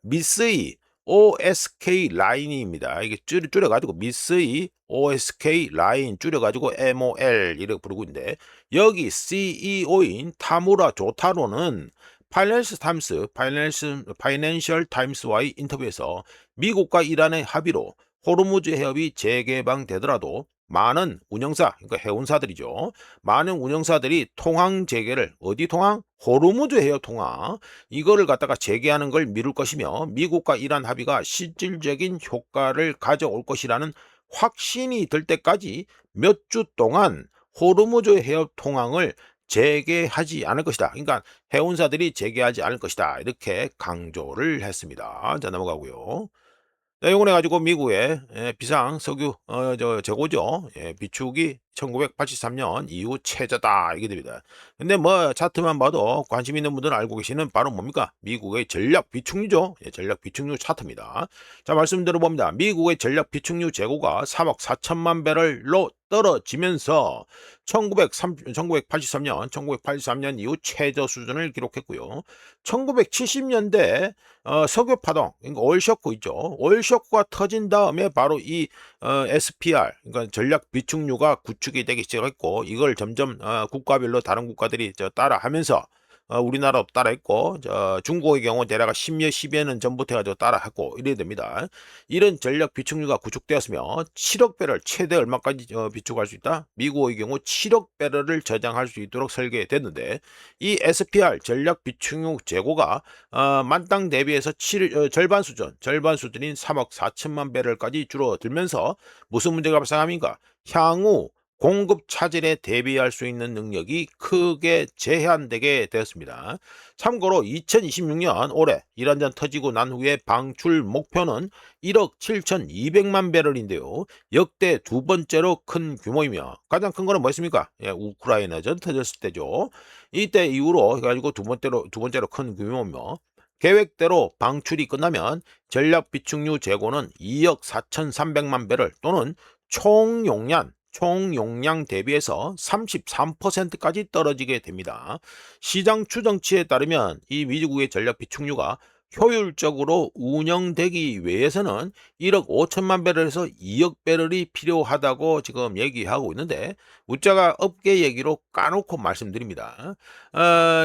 [SPEAKER 1] 미쓰이 OSK 라인입니다. 이게 줄여 가지고 미쓰이 OSK 라인 줄여 가지고 MOL 이렇게 부르고 있는데 여기 CEO인 타무라 조타로는 파이낸셜 타임스와의 인터뷰에서 미국과 이란의 합의로 호르무즈 해협이 재개방되더라도 많은 운영사, 그러니까 해운사들이죠. 많은 운영사들이 통항 재개를 어디 통항? 호르무즈 해협 통항 이거를 갖다가 재개하는 걸 미룰 것이며 미국과 이란 합의가 실질적인 효과를 가져올 것이라는 확신이 들 때까지 몇 주 동안 호르무즈 해협 통항을 재개하지 않을 것이다. 그러니까 해운사들이 재개하지 않을 것이다. 이렇게 강조를 했습니다. 자, 넘어가고요. 자, 요번에 가지고 미국의 비상 석유 재고죠. 비축이 1983년 이후 최저다 이게 됩니다. 근데 뭐 차트만 봐도 관심 있는 분들은 알고 계시는 바로 뭡니까? 미국의 전략 비축유죠. 전략 비축유 차트입니다. 자, 말씀 들어봅니다. 미국의 전략 비축유 재고가 3억 4천만 배럴로 떨어지면서 1983년 이후 최저 수준을 기록했고요. 1970년대 석유 파동, 그러니까 오일쇼크 있죠. 오일쇼크가 터진 다음에 바로 이 SPR, 그러니까 전략 비축유가 구축이 되기 시작했고 이걸 점점 국가별로 다른 국가들이 따라하면서 우리나라도 따라했고 중국의 경우 대략 10여 년 전부터 해가지고 따라했고 이래야 됩니다. 이런 전략 비축유가 구축되었으며 7억 배럴 최대 얼마까지 비축할 수 있다? 미국의 경우 7억 배럴을 저장할 수 있도록 설계됐는데 이 SPR 전략 비축유 재고가 만땅 대비해서 절반 수준인 3억 4천만 배럴까지 줄어들면서 무슨 문제가 발생합니까? 향후 공급 차질에 대비할 수 있는 능력이 크게 제한되게 되었습니다. 참고로 2026년 올해 이란전 터지고 난 후에 방출 목표는 1억 7,200만 배럴인데요. 역대 두 번째로 큰 규모이며 가장 큰 거는 뭐였습니까? 우크라이나전 터졌을 때죠. 이때 이후로 해가지고 두 번째로 큰 규모며 계획대로 방출이 끝나면 전략 비축유 재고는 2억 4,300만 배럴 또는 총용량 대비해서 33%까지 떨어지게 됩니다. 시장 추정치에 따르면 이 미국의 전략 비축유가 효율적으로 운영되기 위해서는 1억 5천만 배럴에서 2억 배럴이 필요하다고 지금 얘기하고 있는데 우짜가 업계 얘기로 까놓고 말씀드립니다.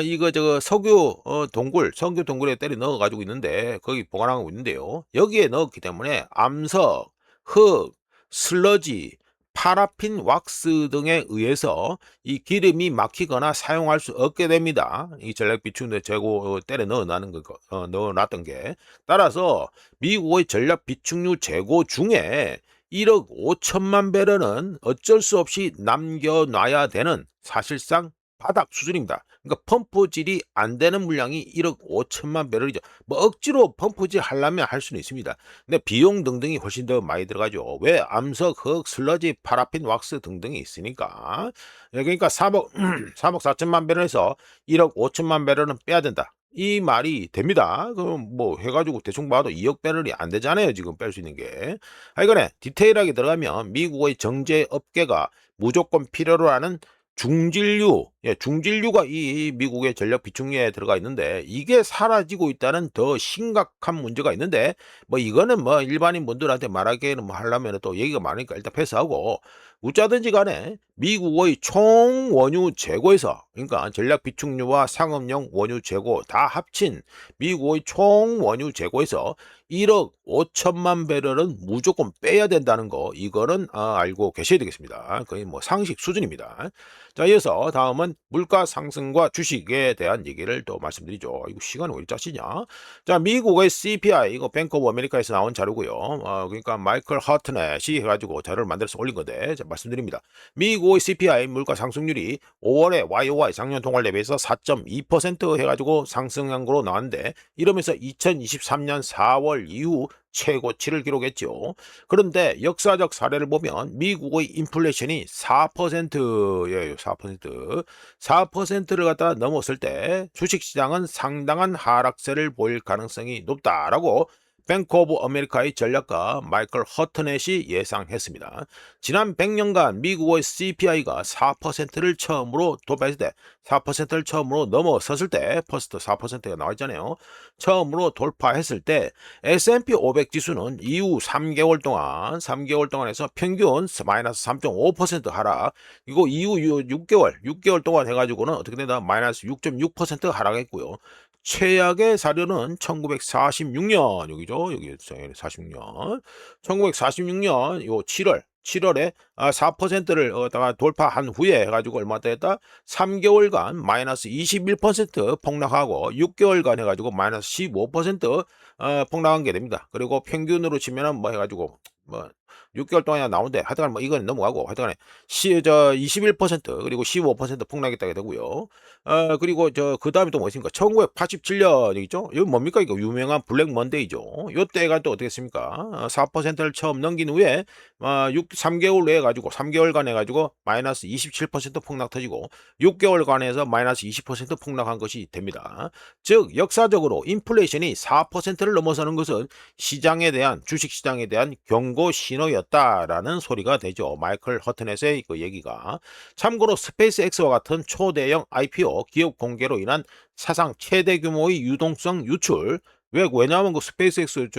[SPEAKER 1] 이거 석유 동굴에 때려 넣어 가지고 있는데 거기 보관하고 있는데요. 여기에 넣었기 때문에 암석, 흙, 슬러지, 파라핀 왁스 등에 의해서 이 기름이 막히거나 사용할 수 없게 됩니다. 이 전략 비축유 재고 때려 넣어놨던 게. 따라서 미국의 전략 비축유 재고 중에 1억 5천만 배럴은 어쩔 수 없이 남겨놔야 되는 사실상 바닥 수준입니다. 그러니까 펌프질이 안 되는 물량이 1억 5천만 배럴이죠. 뭐 억지로 펌프질 하려면 할 수는 있습니다. 근데 비용 등등이 훨씬 더 많이 들어가죠. 왜? 암석, 흙, 슬러지, 파라핀, 왁스 등등이 있으니까. 그러니까 3억 4천만 배럴에서 1억 5천만 배럴은 빼야 된다. 이 말이 됩니다. 그럼 뭐 해가지고 대충 봐도 2억 배럴이 안 되잖아요. 지금 뺄 수 있는 게. 이거네 디테일하게 들어가면 미국의 정제 업계가 무조건 필요로 하는 중진류가 이 미국의 전략 비축유에 들어가 있는데 이게 사라지고 있다는 더 심각한 문제가 있는데 뭐 이거는 뭐 일반인 분들한테 말하기에는 뭐 하려면 또 얘기가 많으니까 일단 패스하고 어쩌든지 간에 미국의 총 원유 재고에서 그러니까 전략 비축유와 상업용 원유 재고 다 합친 미국의 총 원유 재고에서 1억 5천만 배럴은 무조건 빼야 된다는 거 이거는 알고 계셔야 되겠습니다. 거의 뭐 상식 수준입니다. 자, 이어서 다음은 대한 물가 상승과 주식에 대한 얘기를 또 말씀드리죠. 이거 시간이 왜 이렇게 짜시냐? 자, 미국의 CPI 이거 뱅크 오브 아메리카에서 나온 자료고요. 그러니까 마이클 하트넷이 해가지고 자료를 만들어서 올린 건데 자, 말씀드립니다. 미국의 CPI 물가 상승률이 5월에 YOY 작년 동월 대비해서 4.2% 해가지고 상승한 거로 나왔는데 이러면서 2023년 4월 이후 최고치를 기록했죠. 그런데 역사적 사례를 보면 미국의 인플레이션이 4%예요. 4%. 4%를 갖다 넘었을 때 주식시장은 상당한 하락세를 보일 가능성이 높다라고 뱅크 오브 아메리카의 전략가 마이클 허트넷이 예상했습니다. 지난 100년간 미국의 CPI가 4%를 처음으로 돌파했을 때 4%를 처음으로 넘어섰을 때 퍼스트 4%가 나와 있잖아요. 처음으로 돌파했을 때 S&P 500 지수는 이후 3개월 동안에서 평균 마이너스 3.5% 하락. 이거 이후 6개월 동안 해가지고는 어떻게 된다? 마이너스 6.6% 하락했고요. 최악의 사례는 1946년 여기죠. 여기 46년. 1946년 요 7월에 4%를 돌파한 후에 해가지고 얼마 됐다? 3개월간 마이너스 21% 폭락하고 6개월간 해가지고 마이너스 15% 폭락한 게 됩니다. 그리고 평균으로 치면은 뭐 해가지고 뭐 6개월 동안 나오는데 하여튼간 뭐 이건 넘어가고 하여튼간에 21% 그리고 15% 폭락했다게 되고요. 그리고 그 다음에 또 뭐 있습니까? 1987년 있죠? 이거 뭡니까? 이거 유명한 블랙 먼데이죠. 요때가 또 어떻게 했습니까? 4%를 처음 넘긴 후에 3개월 내에 가지고 3개월간 해가지고 마이너스 27% 폭락 터지고 6개월간 해서 마이너스 20% 폭락한 것이 됩니다. 즉 역사적으로 인플레이션이 4%를 넘어서는 것은 시장에 대한 주식시장에 대한 경고 신호였다라는 소리가 되죠. 마이클 허트넷의 그 얘기가. 참고로 스페이스X와 같은 초대형 IPO 기업 공개로 인한 사상 최대 규모의 유동성 유출. 왜냐하면 그 스페이스X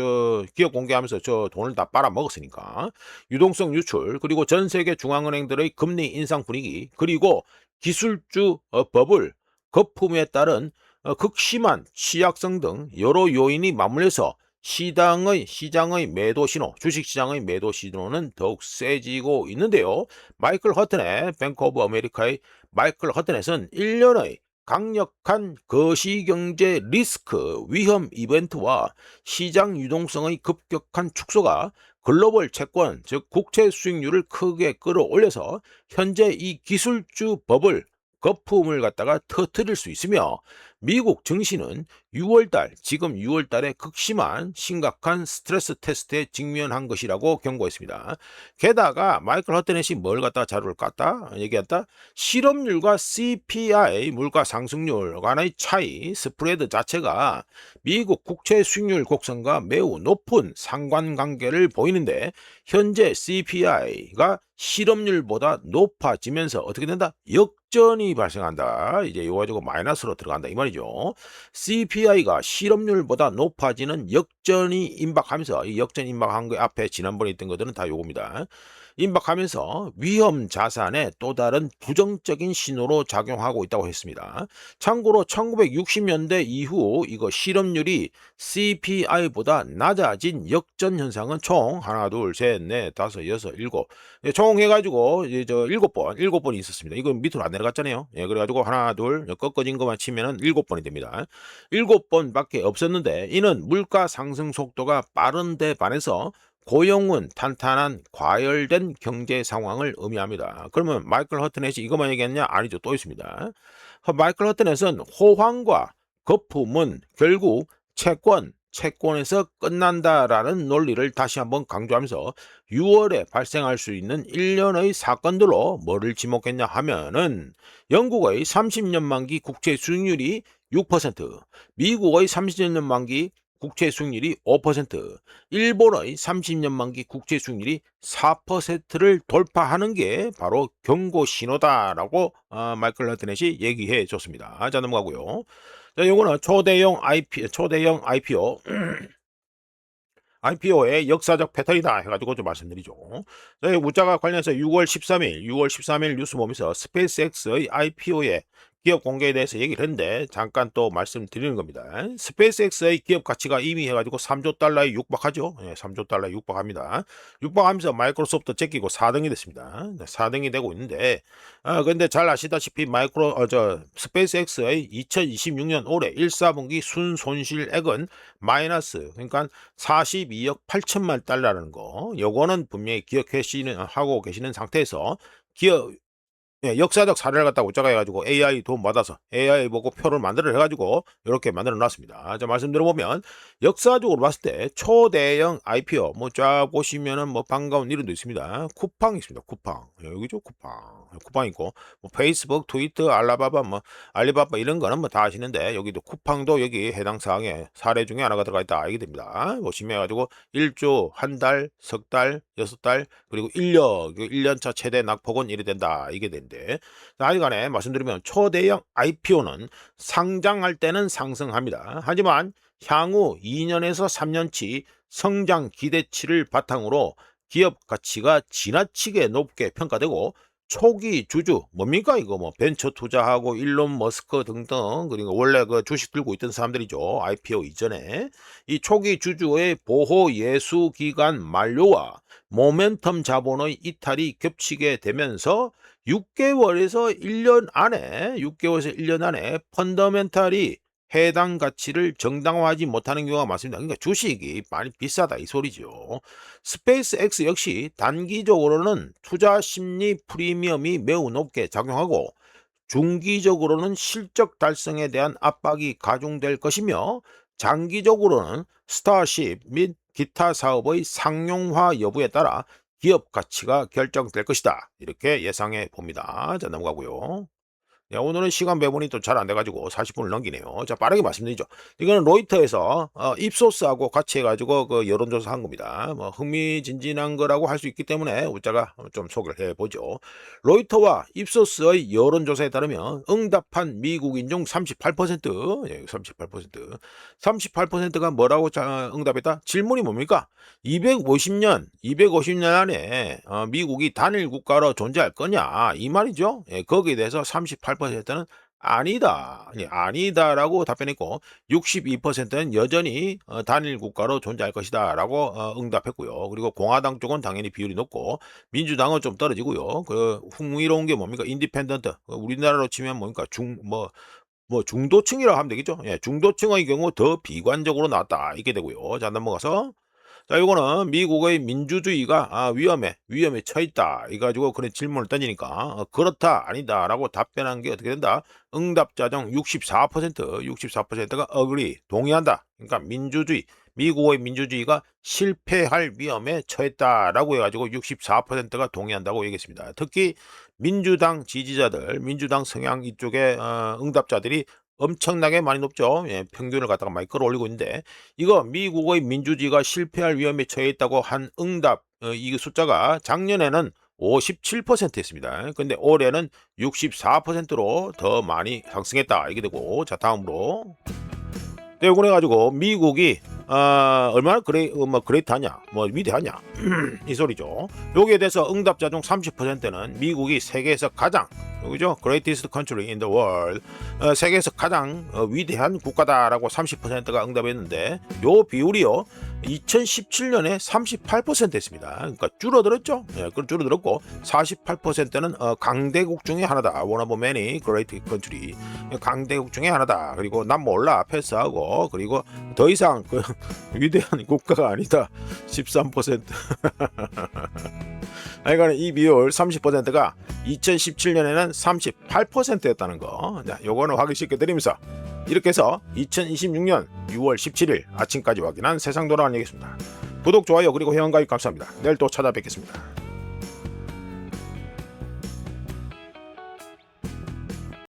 [SPEAKER 1] 기업 공개하면서 돈을 다 빨아먹었으니까. 유동성 유출, 그리고 전 세계 중앙은행들의 금리 인상 분위기, 그리고 기술주 버블, 거품에 따른 극심한 취약성 등 여러 요인이 맞물려서 시장의 매도 신호, 주식시장의 매도 신호는 더욱 세지고 있는데요. 마이클 허튼의 뱅크 오브 아메리카의 마이클 허튼넷은 1년의 강력한 거시경제 리스크 위험 이벤트와 시장 유동성의 급격한 축소가 글로벌 채권, 즉 국채 수익률을 크게 끌어올려서 현재 이 기술주 버블, 거품을 갖다가 터뜨릴 수 있으며 미국 증시는 지금 6월달에 극심한 심각한 스트레스 테스트에 직면한 것이라고 경고했습니다. 게다가 마이클 허트넷이 뭘 갖다가 자료를 얘기했다? 실업률과 CPI 물가 상승률 간의 차이, 스프레드 자체가 미국 국채 수익률 곡선과 매우 높은 상관관계를 보이는데 현재 CPI가 실업률보다 높아지면서 어떻게 된다? 역전이 발생한다. 이제 이거 가지고 마이너스로 들어간다 이 말이죠. CPI가 실업률보다 높아지는 역전이 임박하면서 이 역전 임박한 거 앞에 지난번에 있던 것들은 다 요겁니다. 임박하면서 위험 자산의 또 다른 부정적인 신호로 작용하고 있다고 했습니다. 참고로 1960년대 이후 이거 실업률이 CPI보다 낮아진 역전 현상은 총 하나, 둘, 셋, 넷, 다섯, 여섯, 일곱 총 해가지고 이제 일곱 번이 있었습니다. 이거 밑으로 안 내려갔잖아요. 예, 그래가지고 하나, 둘 꺾어진 것만 치면은 7번이 됩니다. 7번밖에 없었는데 이는 물가 상승 속도가 빠른 데 반해서 고용은 탄탄한 과열된 경제 상황을 의미합니다. 그러면 마이클 허트넷이 이것만 얘기했냐? 아니죠. 또 있습니다. 마이클 허트넷은 호황과 거품은 결국 채권에서 끝난다라는 논리를 다시 한번 강조하면서 6월에 발생할 수 있는 일련의 사건들로 뭐를 지목했냐 하면은 영국의 30년 만기 국채 수익률이 6%, 미국의 30년 만기 국채 수익률이 5%, 일본의 30년 만기 국채 수익률이 4%를 돌파하는 게 바로 경고 신호다라고 마이클 허트넷이 얘기해 줬습니다. 자, 넘어가고요. 자, 요거는 초대형 IPO IPO의 역사적 패턴이다 해가지고 좀 말씀드리죠. 저희 문자가 관련해서 6월 13일 뉴스 보면서 스페이스X의 IPO에 기업 공개에 대해서 얘기를 했는데 잠깐 또 말씀드리는 겁니다. 스페이스X의 기업 가치가 이미 해가지고 3조 달러에 육박하죠. 3조 달러에 육박합니다. 육박하면서 마이크로소프트 제끼고 4등이 됐습니다. 4등이 되고 있는데 근데 잘 아시다시피 스페이스X의 2026년 올해 1사분기 순손실액은 마이너스, 그러니까 42억 8천만 달러라는 거. 요거는 분명히 하고 계시는 상태에서 기업 역사적 사례를 갖다가 웃자가 해가지고 AI 돈 받아서 AI 보고 표를 만들어 해가지고 이렇게 만들어 놨습니다. 자, 말씀드려보면 역사적으로 봤을 때 초대형 IPO 뭐 쫙 보시면은 뭐 반가운 이름도 있습니다. 쿠팡이 있습니다. 쿠팡 여기죠. 쿠팡 있고 뭐 페이스북, 트위터, 알리바바 이런 거는 뭐 다 아시는데 여기도 쿠팡도 여기 해당 사항에 사례 중에 하나가 들어가 있다 알게 됩니다. 보시면 해가지고 1조 한 달, 석 달, 6달 그리고 1년차 최대 낙폭은 이래 된다 이게 된대. 하여간에 말씀드리면 초대형 IPO는 상장할 때는 상승합니다. 하지만 향후 2년에서 3년치 성장 기대치를 바탕으로 기업 가치가 지나치게 높게 평가되고 초기 주주 뭡니까 이거 뭐 벤처 투자하고 일론 머스크 등등 그리고 원래 그 주식 들고 있던 사람들이죠. IPO 이전에 이 초기 주주의 보호 예수 기간 만료와 모멘텀 자본의 이탈이 겹치게 되면서 6개월에서 1년 안에 펀더멘탈이 해당 가치를 정당화하지 못하는 경우가 많습니다. 그러니까 주식이 많이 비싸다 이 소리죠. 스페이스X 역시 단기적으로는 투자 심리 프리미엄이 매우 높게 작용하고 중기적으로는 실적 달성에 대한 압박이 가중될 것이며 장기적으로는 스타쉽 및 기타 사업의 상용화 여부에 따라 기업 가치가 결정될 것이다. 이렇게 예상해 봅니다. 자, 넘어가고요. 오늘은 시간 배분이 또 잘 안 돼가지고 40분을 넘기네요. 자, 빠르게 말씀드리죠. 이거는 로이터에서 입소스하고 같이 해가지고 그 여론조사 한 겁니다. 뭐 흥미진진한 거라고 할 수 있기 때문에 우리가 좀 소개를 해보죠. 로이터와 입소스의 여론조사에 따르면 응답한 미국인 중 38%, 38%가 뭐라고 응답했다? 질문이 뭡니까? 250년 안에 미국이 단일 국가로 존재할 거냐 이 말이죠. 거기에 대해서 38%는 아니다라고 답변했고 62%는 여전히 단일 국가로 존재할 것이다 라고 응답했고요. 그리고 공화당 쪽은 당연히 비율이 높고 민주당은 좀 떨어지고요. 그 흥미로운 게 뭡니까? 인디펜던트, 우리나라로 치면 뭡니까? 중도층이라고 하면 되겠죠. 중도층의 경우 더 비관적으로 나왔다 이게 되고요. 자, 넘어가서 자, 이거는 미국의 민주주의가 위험에 처했다. 이가지고 그런 질문을 던지니까 그렇다, 아니다라고 답변한 게 어떻게 된다? 응답자 중 64%가 agree, 동의한다. 그러니까 미국의 민주주의가 실패할 위험에 처했다라고 해가지고 64%가 동의한다고 얘기했습니다. 특히 민주당 지지자들, 민주당 성향 이쪽의 응답자들이 엄청나게 많이 높죠. 평균을 갖다가 많이 끌어올리고 있는데 이거 미국의 민주주의가 실패할 위험에 처해 있다고 한 응답 이 숫자가 작년에는 57%였습니다. 근데 올해는 64%로 더 많이 상승했다 이게 되고, 자, 다음으로 이걸 해가지고 미국이 얼마나 그레이트하냐, 위대하냐 이 소리죠. 여기에 대해서 응답자 중 30%는 미국이 세계에서 가장, 그죠? Greatest country in the world, 세계에서 가장 위대한 국가다라고 30%가 응답했는데 요 비율이요 2017년에 38%였습니다. 그러니까 줄어들었죠. 그럼 줄어들었고 48%는 강대국 중에 하나다. One of many great country, 강대국 중에 하나다. 그리고 난 몰라 패스하고, 그리고 더 이상 그 위대한 국가가 아니다. 13%. 그러니까 이 비율 30%가 2017년에는 38%였다는 거. 자, 요거는 확인시켜 드리면서 이렇게 해서 2026년 6월 17일 아침까지 확인한 세상 돌아가는 얘기였습니다. 구독, 좋아요, 그리고 회원가입 감사합니다. 내일 또 찾아뵙겠습니다.